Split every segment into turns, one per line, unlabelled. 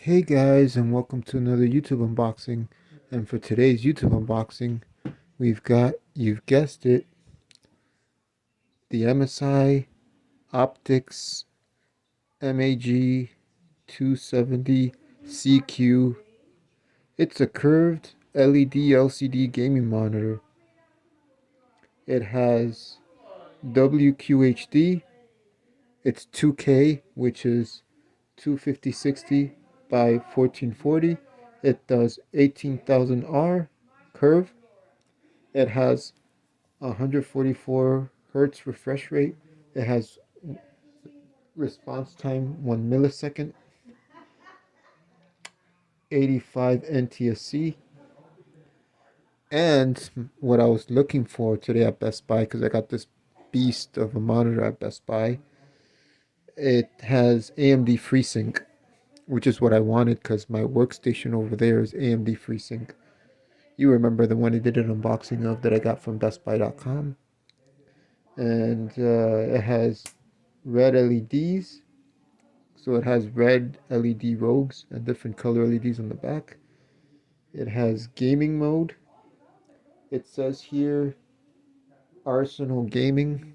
Hey guys, and welcome to another YouTube unboxing. And for today's YouTube unboxing, we've got, you've guessed it, the MSI Optix MAG27CQ. It's a curved LED LCD gaming monitor. It has WQHD. It's 2K, which is 250/60 by 1440. It does 18,000 R curve. It has 144 hertz refresh rate. It has response time 1 millisecond, 85 NTSC. And what I was looking for today at Best Buy, because I got this beast of a monitor at Best Buy, it has AMD FreeSync, which is what I wanted because my workstation over there is AMD FreeSync. You remember the one I did an unboxing of that I got from BestBuy.com. And it has red LEDs. So it has red LED rogues and different color LEDs on the back. It has gaming mode. It says here Arsenal Gaming.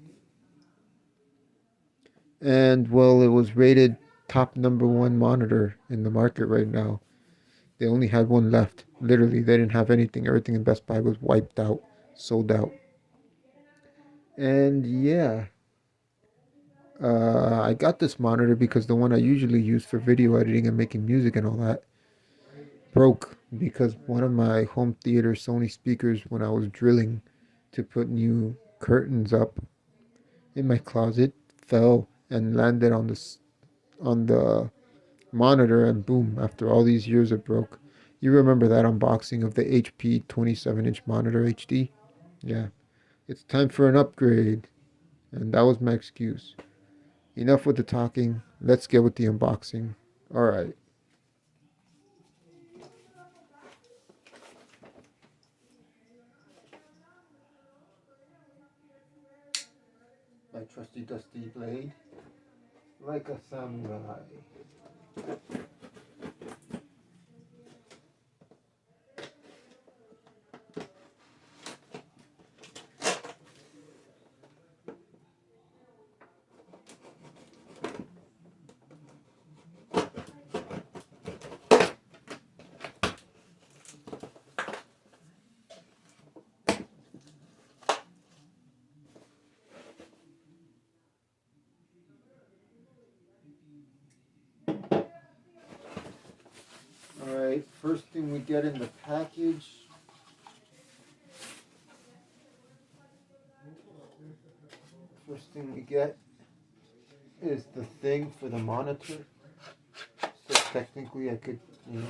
And well, it was rated top #1 monitor in the market right now. They only had one left. Literally, they didn't have anything. Everything in Best Buy was wiped out, sold out. And yeah, I got this monitor because the one I usually use for video editing and making music and all that broke because one of my home theater Sony speakers, when I was drilling to put new curtains up in my closet, fell and landed on the monitor, and boom, after all these years it broke. You remember that unboxing of the HP 27-inch monitor HD? Yeah, it's time for an upgrade, and that was my excuse. Enough with the talking, let's get with the unboxing. Alright. My trusty dusty blade, like a samurai. Alright, first thing we get in the package. First thing we get is the thing for the monitor. So technically I could, it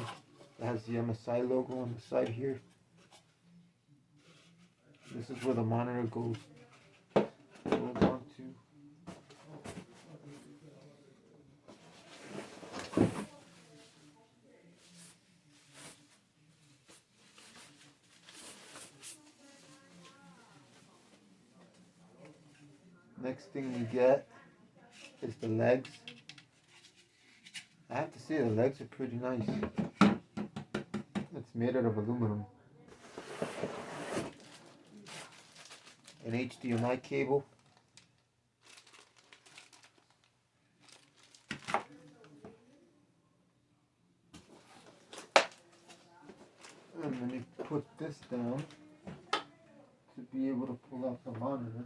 has the MSI logo on the side here. This is where the monitor goes on to. Next thing we get is the legs. I have to say the legs are pretty nice. It's made out of aluminum. An HDMI cable. And then you put this down to be able to pull out the monitor.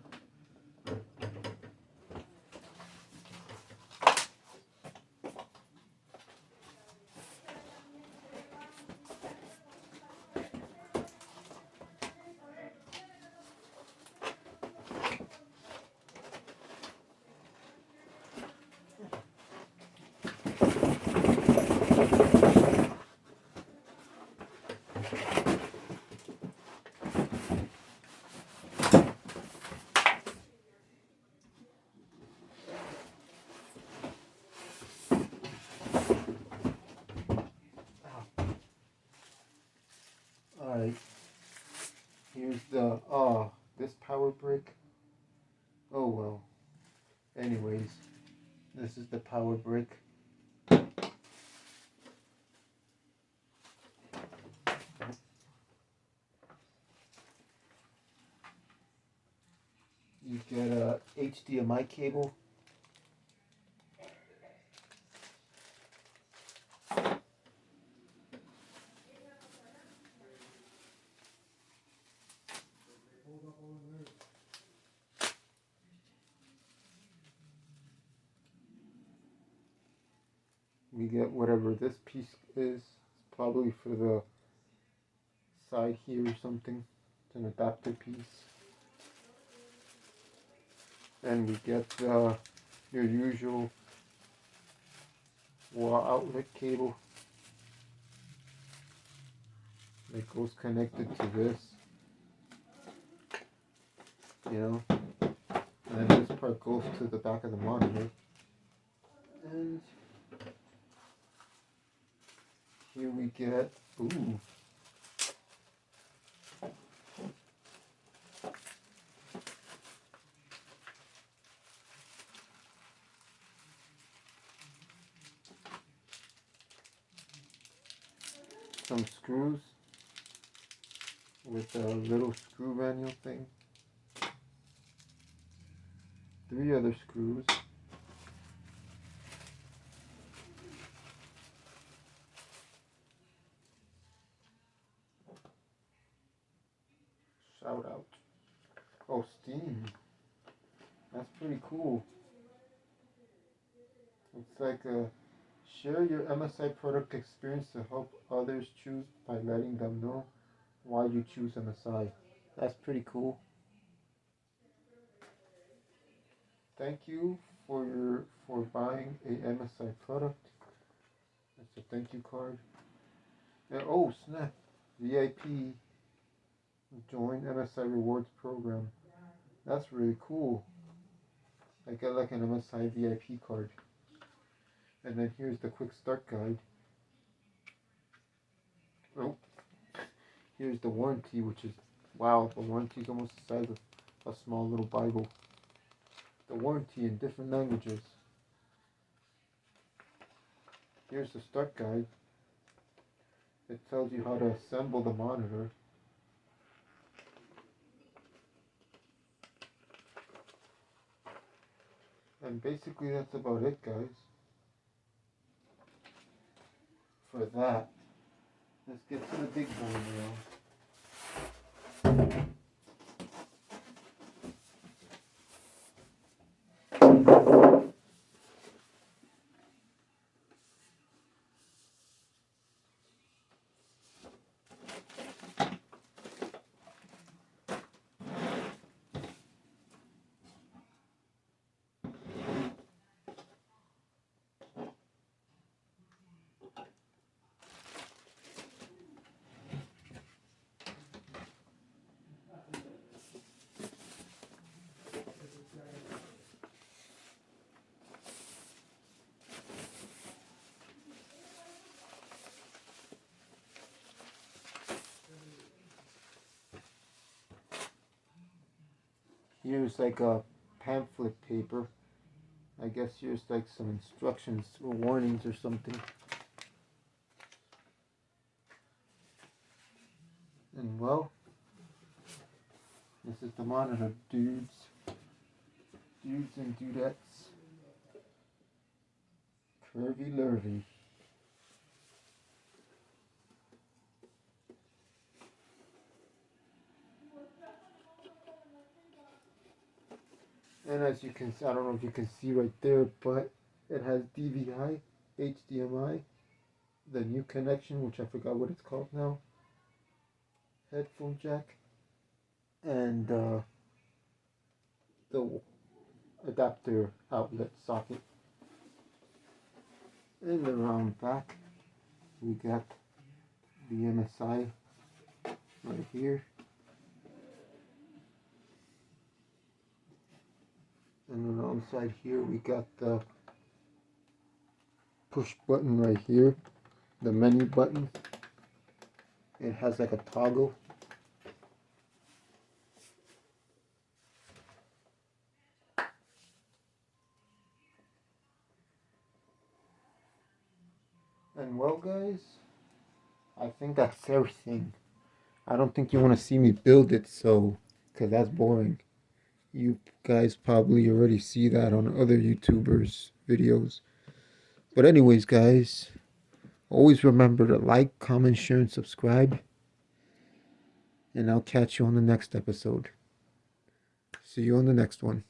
Alright, here's the, this power brick. Oh well. Anyways, this is the power brick. get a HDMI cable. We get whatever this piece is. It's probably for the side here or something. It's an adapter piece. And we get your usual wall outlet cable that goes connected to this, you know, and then this part goes to the back of the monitor. And here we get, ooh, some screws with a little screw manual thing. 3 other screws. Shout out. Oh, Steam. That's pretty cool. It's like a share your MSI product experience to help others choose by letting them know why you choose MSI. That's pretty cool. Thank you for buying a MSI product. That's a thank you card. And oh snap, VIP join MSI rewards program. That's really cool. I get like an MSI VIP card. And then here's the quick start guide. Oh, here's the warranty, which is wow. The warranty is almost the size of a small little Bible. The warranty in different languages. Here's the start guide. It tells you how to assemble the monitor. And basically that's about it, guys. For that, let's get to the big boy now. Here's like a pamphlet paper. I guess here's like some instructions or warnings or something. And well, this is the monitor, dudes. Dudes and dudettes. Curvy lurvy. And as you can see, I don't know if you can see right there, but it has DVI, HDMI, the new connection, which I forgot what it's called now, headphone jack, and the adapter outlet socket. And around back, we got the MSI right here. And alongside here, we got the push button right here, the menu button. It has like a toggle. And well, guys, I think that's everything. I don't think you want to see me build it, so, because that's boring. You guys probably already see that on other YouTubers' videos. But anyways, guys, always remember to like, comment, share, and subscribe. And I'll catch you on the next episode. See you on the next one.